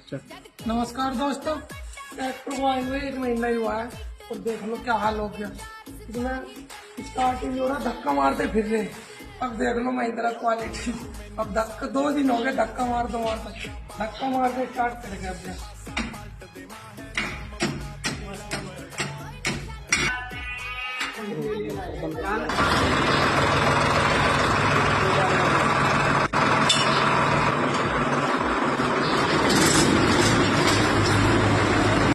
नमस्कार दोस्तों, ट्रैक्टर को आए हुए 1 महीना ही हुआ है और देख लो क्या हाल हो गया। इसमें स्टार्ट ही नहीं हो रहा, धक्का मारते फिर रहे। अब देख लो महिंद्रा क्वालिटी, अब धक्का 2 दिन हो गए, धक्का मारते धक्का मारते स्टार्ट कर गया।